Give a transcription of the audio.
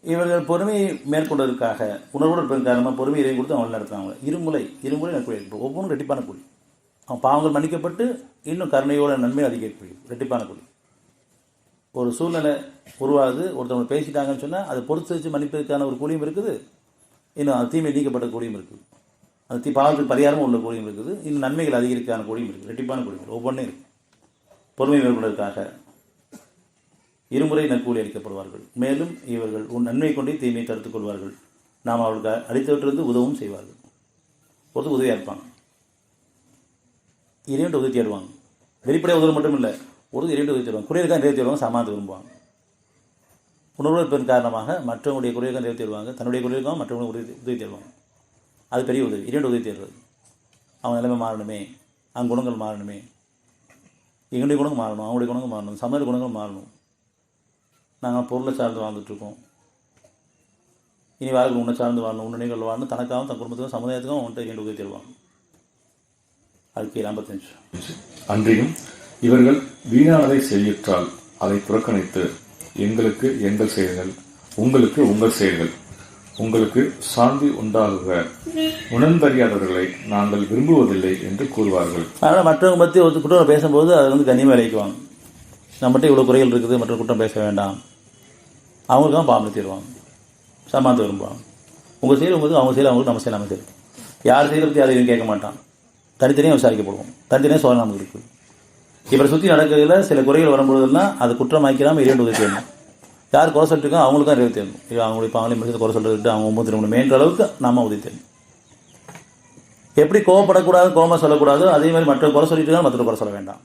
இவர்கள் பொறுமையை மேற்கொண்டதற்காக உணர்வோடு இருப்பதன் காரணமாக பொறுமை இறைவன் கொடுத்து அவங்க நடத்துகிறாங்க. இருமுறை நற்கூலி அளிக்கப்படும். ஒவ்வொன்றும் ரெட்டிப்பான கூலி. அவன் பாவங்கள் மன்னிக்கப்பட்டு இன்னும் கருணையோட நன்மை அதிகரிக்கும். ரெட்டிப்பான கூலி. ஒரு சூழ்நிலை உருவாகுது, ஒருத்தவங்க பேசிட்டாங்கன்னு சொன்னால் அதை பொறுத்து வச்சு மன்னிப்பதற்கான ஒரு கூலியும் இருக்குது, இன்னும் அது தீமை நீக்கப்பட்ட கூலியும் இருக்குது, அந்த பாவத்துக்கு பரிகாரமும் உள்ள கூலியும் இருக்குது, இன்னும் நன்மைகள் அதிகரிக்கான கூலியும் இருக்குது. ரெட்டிப்பான கூலிகள் ஒவ்வொன்றும் இருக்குது. பொறுமை மேற்கொண்டதற்காக இருமுறை நற்கூலி அளிக்கப்படுவார்கள். மேலும் இவர்கள் நன்மை கொண்டே தீமையை தடுத்துக் கொள்வார்கள். நாம் அவர்களுக்கு அளித்தவற்றிலிருந்து உதவும் செய்வார்கள். ஒருத்தர் உதவியாக இருப்பாங்க, இறைவன் உதவி தேடுவாங்க. வெளிப்படையாக உதவி மட்டும் இல்லை, ஒரு இறைவன் உதவி தேடுவாங்க. குறையிருக்கா நிறைய தேடுவாங்க, சமாதானத்தை விரும்புவாங்க. உணர்வு இருப்பதன் காரணமாக மற்றவங்களுடைய குறையிருக்கா நிறைய தேடுவாங்க, தன்னுடைய குறையிருக்காக மற்றவங்களுக்கு உதவி தேடுவாங்க. அது பெரிய உதவி, இறைவன் உதவி தேடுறது. அவன் நிலைமை மாறணுமே, அவங்க குணங்கள் மாறணுமே, எங்களுடைய குணங்கள் மாறணும், அவங்களுடைய குணங்கள் மாறணும், சமூக குணங்கள் மாறணும். நாங்கள் பொருளை சார்ந்து வாழ்ந்துட்டுருக்கோம், இனி வாழ்க்கை உன்னை சார்ந்து வாழணும், உன்னிகள் வாழணும், தனக்காகவும் தன் குடும்பத்துக்கும் சமுதாயத்துக்கும் அவன்கிட்ட இரண்டு உதவி தருவாங்க. அதுக்கு 55. அன்றையும் இவர்கள் வீணானதை செய்யுற்றால் அதை புறக்கணித்து எங்களுக்கு எங்கள் செயல்கள், உங்களுக்கு உங்கள் செயல்கள், உங்களுக்கு சாந்தி உண்டாகுக, உணர்ந்தறியாதவர்களை நாங்கள் விரும்புவதில்லை என்று கூறுவார்கள். அதனால் மற்றவங்க பற்றி ஒரு குற்றம் பேசும்போது அதை கண்ணியமாக விளைக்குவாங்க. நம்மகிட்ட இவ்வளோ குறைகள் இருக்குது, மற்ற குற்றம் பேச வேண்டாம், அவங்களுக்கு தான் பாம்பு தீருவாங்க, சமாதானத்தை விரும்புவாங்க. உங்கள் செயல் உங்களுக்கு, அவங்க செயல் அவங்களுக்கு, நம்ம செயல் நம்ம செயல். யார் செயலை பற்றி யாரையும் கேட்க மாட்டான், தனித்தனியாக விசாரிக்கப்படுவோம், தனித்தனியாக சோழ நமக்கு இருக்குது. இவரை சுற்றி நடக்கிறதுல சில குறைகள் வரும்பொழுதுலாம் அது குற்றமாக்கிறாமல் இரண்டு உதவி தேடணும். யார் குறை சொல்லிட்டு இருக்கோம் அவங்களுக்கு தான் உதவி தேடணும். அவங்களுடைய பாவங்களையும் முடிச்சு குறை சொல்லிட்டு அவங்க 9 மேன்ற அளவுக்கு நம்ம உதவி தேடணும். எப்படி கோவப்படக்கூடாது, கோபமாக சொல்லக்கூடாது, அதே மாதிரி மற்ற குறை சொல்லிட்டு மற்ற குறை சொல்ல வேண்டாம்.